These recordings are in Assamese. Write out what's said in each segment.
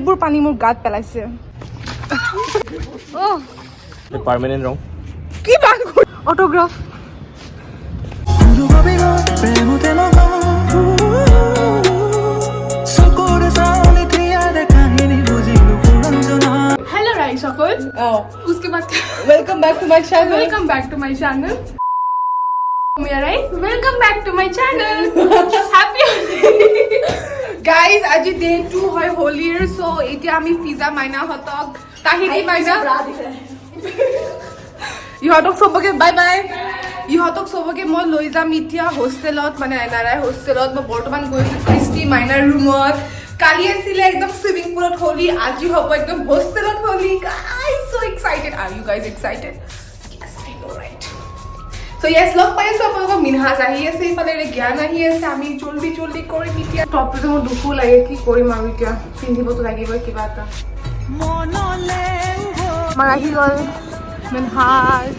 এইবোৰ পানী মোৰ গাত পেলাইছে পার্মানেন্ট রং কি বান অটোগ্রাফ हेलो राइस सकल उसके बाद welcome back to my channel मेरा राइस welcome back to my channel happy guys आज डे 2 হয় হোলিৰ সো এতিয়া আমি পিজা মাইনা হতক তাহিতি মাইনা ইহঁতক সবকে বাই বাই ইহঁতক সবকে মই লৈ যাম এতিয়া হোস্টেলত মানে এনআৰআই হোস্টেলত মই বৰ্তমান গৈছো ক্ৰিষ্টি মাইনাৰ ৰুমত কালি আছিল একদম সুইমিং পুলত হোলি আজি হ'ব একদম হোস্টেলত Holi guys so excited are you guys excited yes I know right so yes লগ পাইছো আপোনালোক মিনহাজ আহি আছে ইফালে জ্ঞান আহি আছে আমি জলদি জলদি কৰি এতিয়া টপটো মোৰ দুখু লাগে কি কৰিম আৰু এতিয়া পিন্ধিবতো লাগিব কিবা এটা মনলে আমাৰ আহি গ'ল Minhaj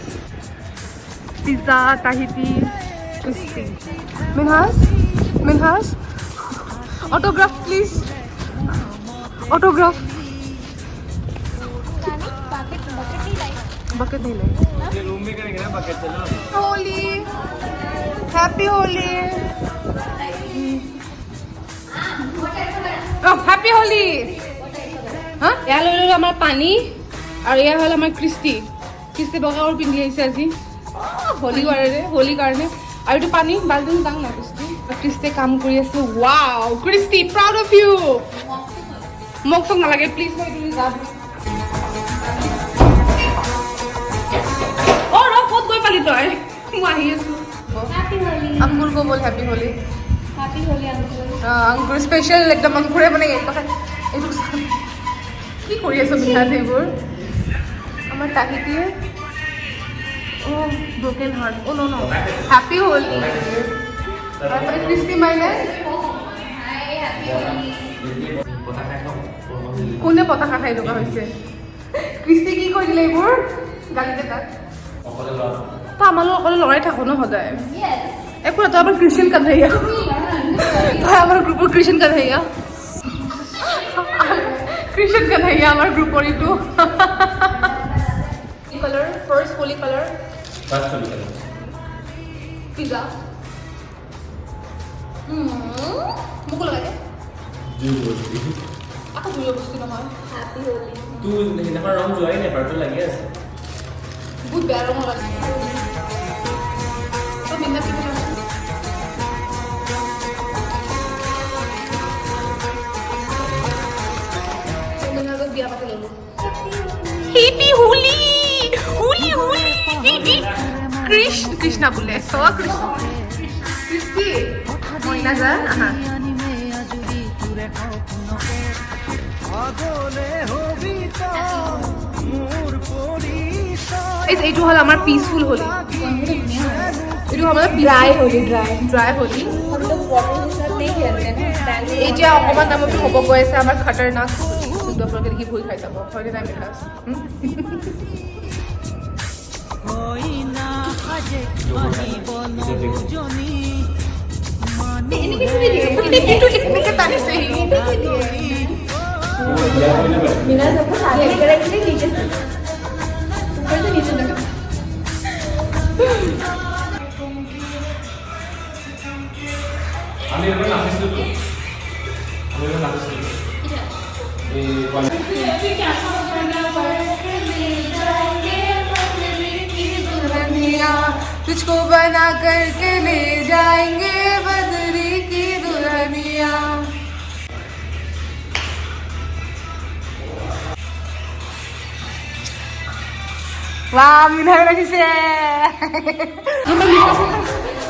pizza Tahiti crispy Minhaj autograph please autograph bucket नहीं लाई ये रूम में करेंगे ना बकेट चलो होली हैप्पी होली हैप्पी होली हाँ यहाँ लो हमारा पानी और यहाँ हल हमारा क्रिस्टी बगा और पिंडी आइसे আজি होली কাৰণে আৰু এইটো পানী বালটিং দাং না ক্ৰিস্টি কাম কৰি আছে ওয়াও ক্ৰিস্টি প্ৰাউড অফ ইউ মোক সং নালাগে প্লিজ মই তুমি যা ও ৰ ক'ত গৈ পালি তই মই আহি আছো হ্যাপি হোলি अंकुर को बोल हैप्पी होली अंकुर अंकुर स्पेशल एकदम अंकुरे মানে কথা এইটো কি কৰি আছে বিনা দেবোৰ আমাৰ তাহিতিয়ে Oh, broken heart. Oh no. Happy Holi. Christy minus. Hi, happy Holi. কোনে পতাকা খাই লগা হৈছে ক্রিস্টি কি কই দিলে এইবোৰ গালিতে তাক অকলে লৰা তা আমালো অকলে লৰাই থাকো ন সদায় यस একো তো আমাৰ ক্ৰিশ্চিয়ান কানহাইয়া ভাই আমাৰ গ্ৰুপৰ ক্ৰিশ্চিয়ান কানহাইয়া আমাৰ গ্ৰুপৰ ইটো color first holy color pizza মুকো লাগে আকৌ দুলো বস্তু নহয় হ্যাপি হোলি तू হিনাৰ ৰং যোৱাই নাই পাৰটো লাগি আছে বহুত বেয়া ৰং লাগে তো মিনা কি বলা মিনা তো বিয়া পাতে ললো হ্যাপি হোলি कृष्णा बोले सो कृष्ण क्रिस्टी मोइना जा आहा इस एटू हल हमार पीसफुल होली एटू हमारा ड्राई होली हम लोग वाटर के साथ नहीं खेलते हैं ना एटा অকমান নামটো হ'ব গৈ আছে আমাৰ খতৰনাক সুন্দৰ প্ৰকাৰে কি ভুল খাই যাব হয়নে নাই মিঠাস হইনা আজে পানি বনো জনি মানি इनके ताने से ही बिना सबको सारे करेक्टली नीचे से ऊपर से नीचे लगा আমি এর নাম দিছি তো আমি এর নাম দিছি এই কোয়ালিটি কি আসা করনা পড়ে तुझको बना करके ले जाएंगे बदरी की दुल्हनिया वाह मीना रखी से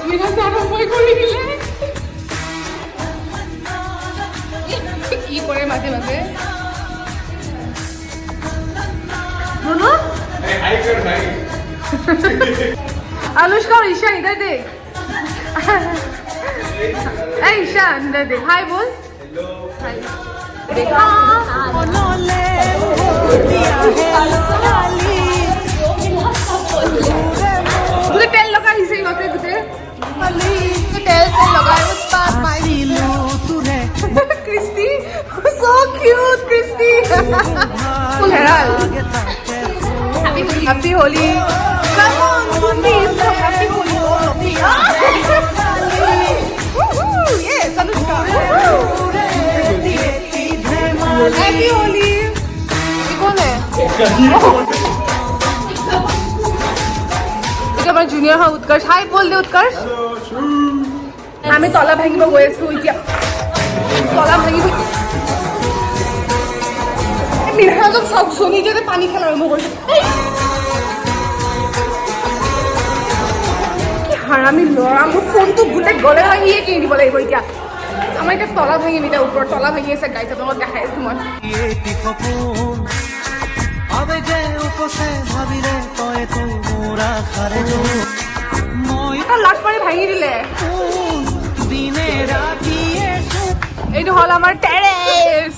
मीना सारा कोई कोई दिले কি করে মাঝে মাঝে बोलो हाय कर भाई अनुष्का और ईशा इधर देख ए ईशा अंदर देख हाय बोल हेलो हाय देखा बोलोले दिया है तुझे तेल लगा ही सही होते तुझे तेल लगा है उस पास my Christy so cute Christy Full heral. Happy Holi. Come on, Sundi. Happy Holi. Woohoo! Yes, Anushka. Happy Holi. कौन है? এটা আমার জুনিয়র হয় উৎকর্ষ। হাই বল দে উৎকর্ষ। আমি তলা ভাঙিব গৈ আছো এতিয়া। তলা ভাঙিব। মিনহাজক চাওক সোনি যে পানী খেলা আৰম্ভ কৰিছে। কি হাৰামি ল'ৰা, মোৰ ফোনটো গোটেই গলে ভাঙিয়ে কিনি দিব লাগিব এতিয়া। আমাৰ এতিয়া তলা ভাঙিম, এতিয়া ওপৰত তলা ভাঙি আছে গাইছ, আপোনালোকক দেখাই আছো মই। লাট মাৰি ভাঙি দিলে। এইটো হ'ল আমাৰ টেৰেছ।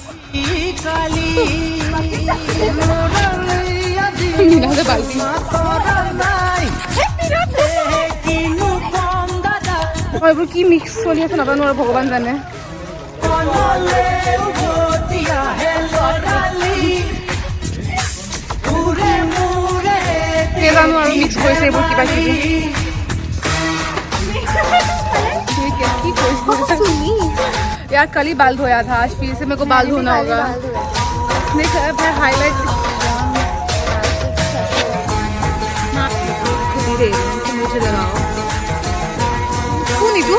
এইবোৰ কি মিক্স চলি আছে নাজানো আৰু ভগৱান জানে। জানো আৰু মিক্স কৰিছে এইবোৰ কিবা কিবি। यार कल ही बाल धोया था, आज फिर से मेरे को बाल धोना होगा। देख भाई हाईलाइट मुझे लगाओ। तू नहीं तू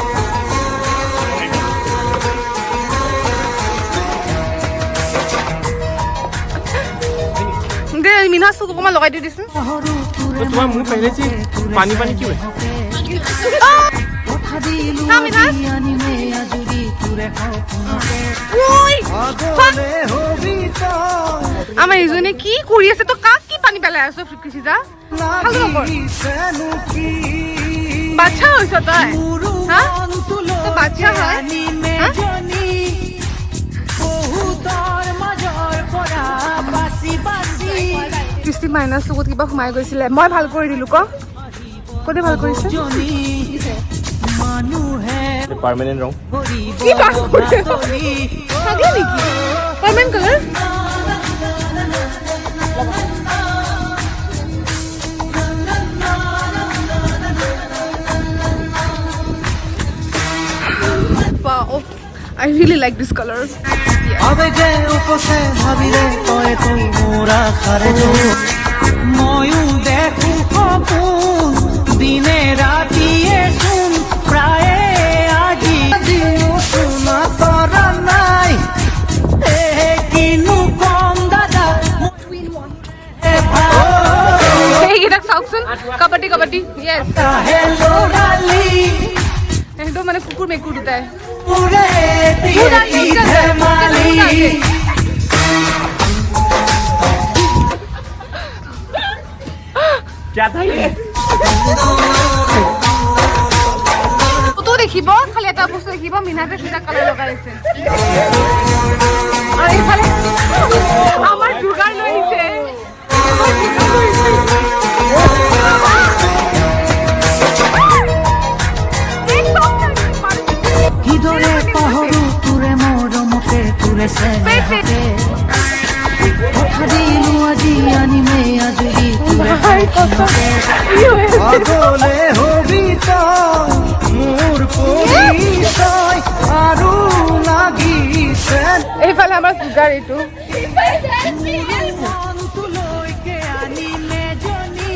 दे मीना सो को लगा दी दिस। तो तुम्हारा मुंह पहले से पानी पानी क्यों है? আমার এইজনে কি কৰি আছে তো কাক কি পানী পেলাই আছো কৃষিজা বাচ্চা হৈছ তই হা তো বাচ্চা হয় কৃষ্টি মাইনাছ লগত কিবা সোমাই গৈছিলে মই ভাল কৰি দিলো ক কোনে ভাল কৰিছে পার্মানেন্ট রং কি বাক করে সাদিয়া নেকি permanent colour wow I really like this color আবে যে উপসে ভাবিলে তয় তুই মোরা খারে যো ময়ু দেখু কপুন দিনে রাতিয়ে শুন প্রায় আজি দিনু শুনা তরা নাই এ কিনু কম দাদা এই গীত চাওকচোন কাবাডি কাবাডি ইয়েস হেলো রালি একদম মানে কুকুর মেকুর দুটাই পুরে দিয়ে মালি क्या था ये তো দেখিব খালি এটা বস্তু দেখিব মিনাতে সুতা কালার লগাইছে আর এখানে আমার জুগার লইছে কিদরে পাহৰু তোৰে মৰমতে তোৰে চেনেহতে কথা দিলো আজি আনিমে আজৰি তোৰে আগলে হবি তই মোৰ পৰিচয় আৰু লাগিছে এইফালে আমাৰ জুগাৰ এইটো মনটোলৈকে আনিলে জনী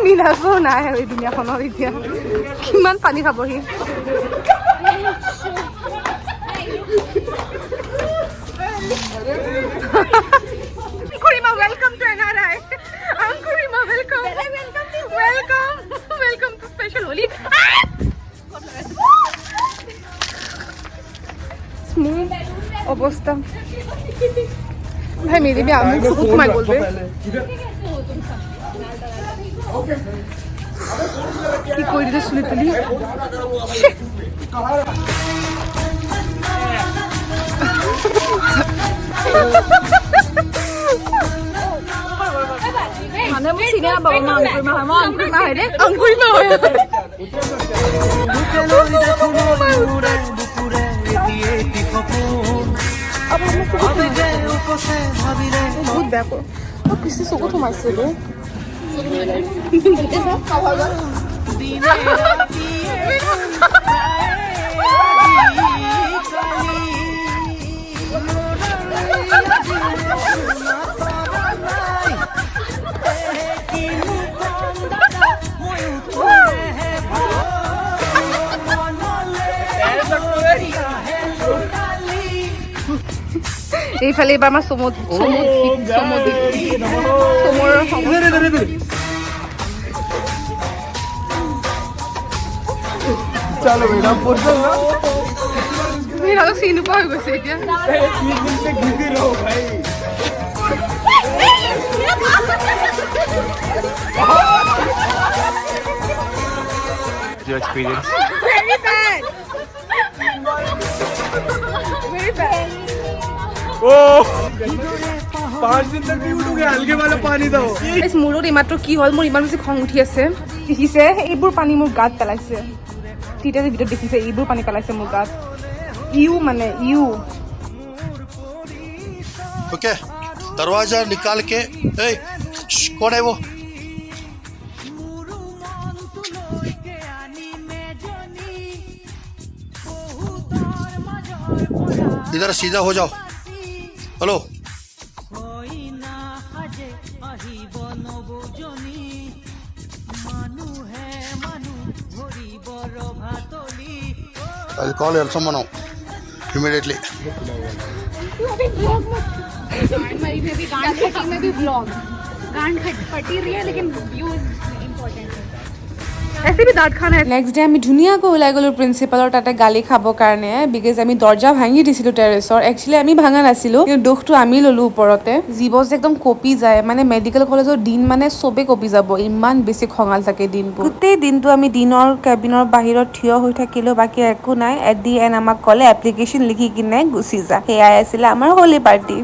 মিনাকো নাই আৰু এই দুনিয়াখনত এতিয়া কিমান পানী খাবহি Kurima, welcome to NRI. Kurima, welcome. Welcome to Special Holi. Smooth অবস্থা ভাই মেরে भी আমি খুব তোমায় বলবে কি কই দিতে শুনে তুলি মানে মই চিনি না বাবা মা অংকুর মা হয় রে অংকুর মা হয় বুকে লৈ দেখো মোৰে বুকুৰে এটি এটি সপোন আকৌ অ কৃষ্টি চকুত সোমাইছে ৰে দিনে ৰাতিয়ে এইফালে এইবাৰ আমাৰ চমুৰ चलो बेटा पुरसो ना চিনি নোপোৱা হৈ গৈছে এতিয়া एक दिन से घिसी रहो भाई Your experience very bad very bad oh 5 दिन तक नहीं उठोगे हल्के वाला पानी दो এই মূৰত এইমাত্ৰ কি হ'ল মোৰ ইমান বেছি খং উঠি আছে দেখিছে এইবোৰ পানী মোৰ গাত পেলাইছে তিতা যে ভিডিঅ'ত দেখিছে এইবোৰ পানী পেলাইছে মোৰ গাত ইউ মানে ইউ ओके दरवाजा निकाल के ए कौन है वो इधर सीधा हो जाओ hello I'll call your someone now immediately ऐसे भी दाँत खाना है नेक्स्ट डे আমি ধুনীয়াকৈ ওলাই গ'লো প্ৰিন্সিপালৰ তাতে গালি খাবৰ কাৰণে বিকজ আমি দৰ্জা ভাঙি দিছিলো টেৰেছৰ একচুৱেলি আমি ভাঙা নাছিলো কিন্তু দুখটো আমি ল'লো ওপৰতে জীৱ যে একদম কপি যায় মানে মেডিকেল কলেজৰ দিন মানে চবে কপি যাব ইমান বেছি খঙাল থাকে দিনবোৰ গোটেই দিনটো আমি দিনৰ কেবিনৰ বাহিৰত থিয় হৈ থাকিলো বাকী একো নাই এট দি এণ্ড আমাক ক'লে এপ্লিকেশ্যন লিখি কিনে গুচি যা সেয়াই আছিলে আমাৰ হোলি পাৰ্টি